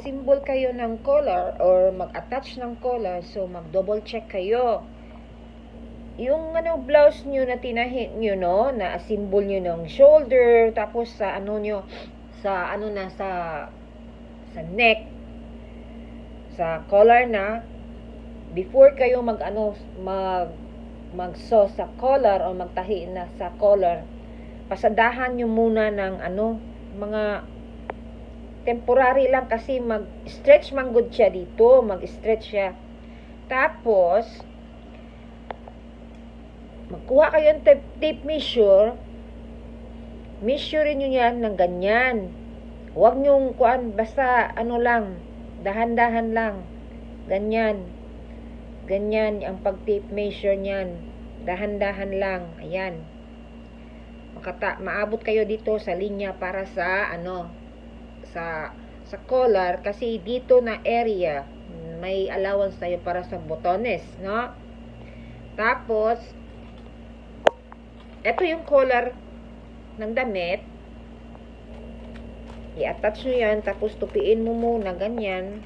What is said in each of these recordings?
mag-symbol kayo ng collar or mag-attach ng collar, so mag-double check kayo. Yung blouse nyo na tinahit nyo, no, na symbol nyo ng shoulder, tapos sa sa neck, sa collar na, before kayo mag-sew sa collar o magtahi na sa collar, pasadahan nyo muna ng mga temporary lang, kasi mag-stretch man good siya dito, mag-stretch siya. Tapos magkuha kayo ng tape measure, measurein nyo yan ng ganyan. Huwag nyo basta lang, dahan-dahan lang, ganyan ang pag-tape measure nyan, dahan-dahan lang, ayan. Maabot kayo dito sa linya para sa sa collar, kasi dito na area may allowance tayo para sa botones, no? Tapos ito yung collar ng damit, i-attach nyo yan, tapos tupiin mo muna ganyan.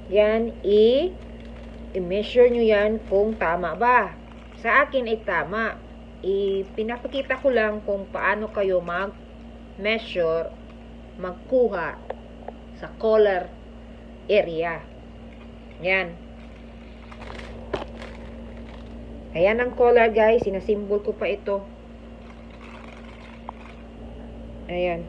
Yan, i-measure nyo yan kung tama ba. Sa akin ay tama. Pinapakita ko lang kung paano kayo mag-measure, magkuha sa collar area. Yan. Ayan ang collar, guys. Sinasimbol ko pa ito. Ayan.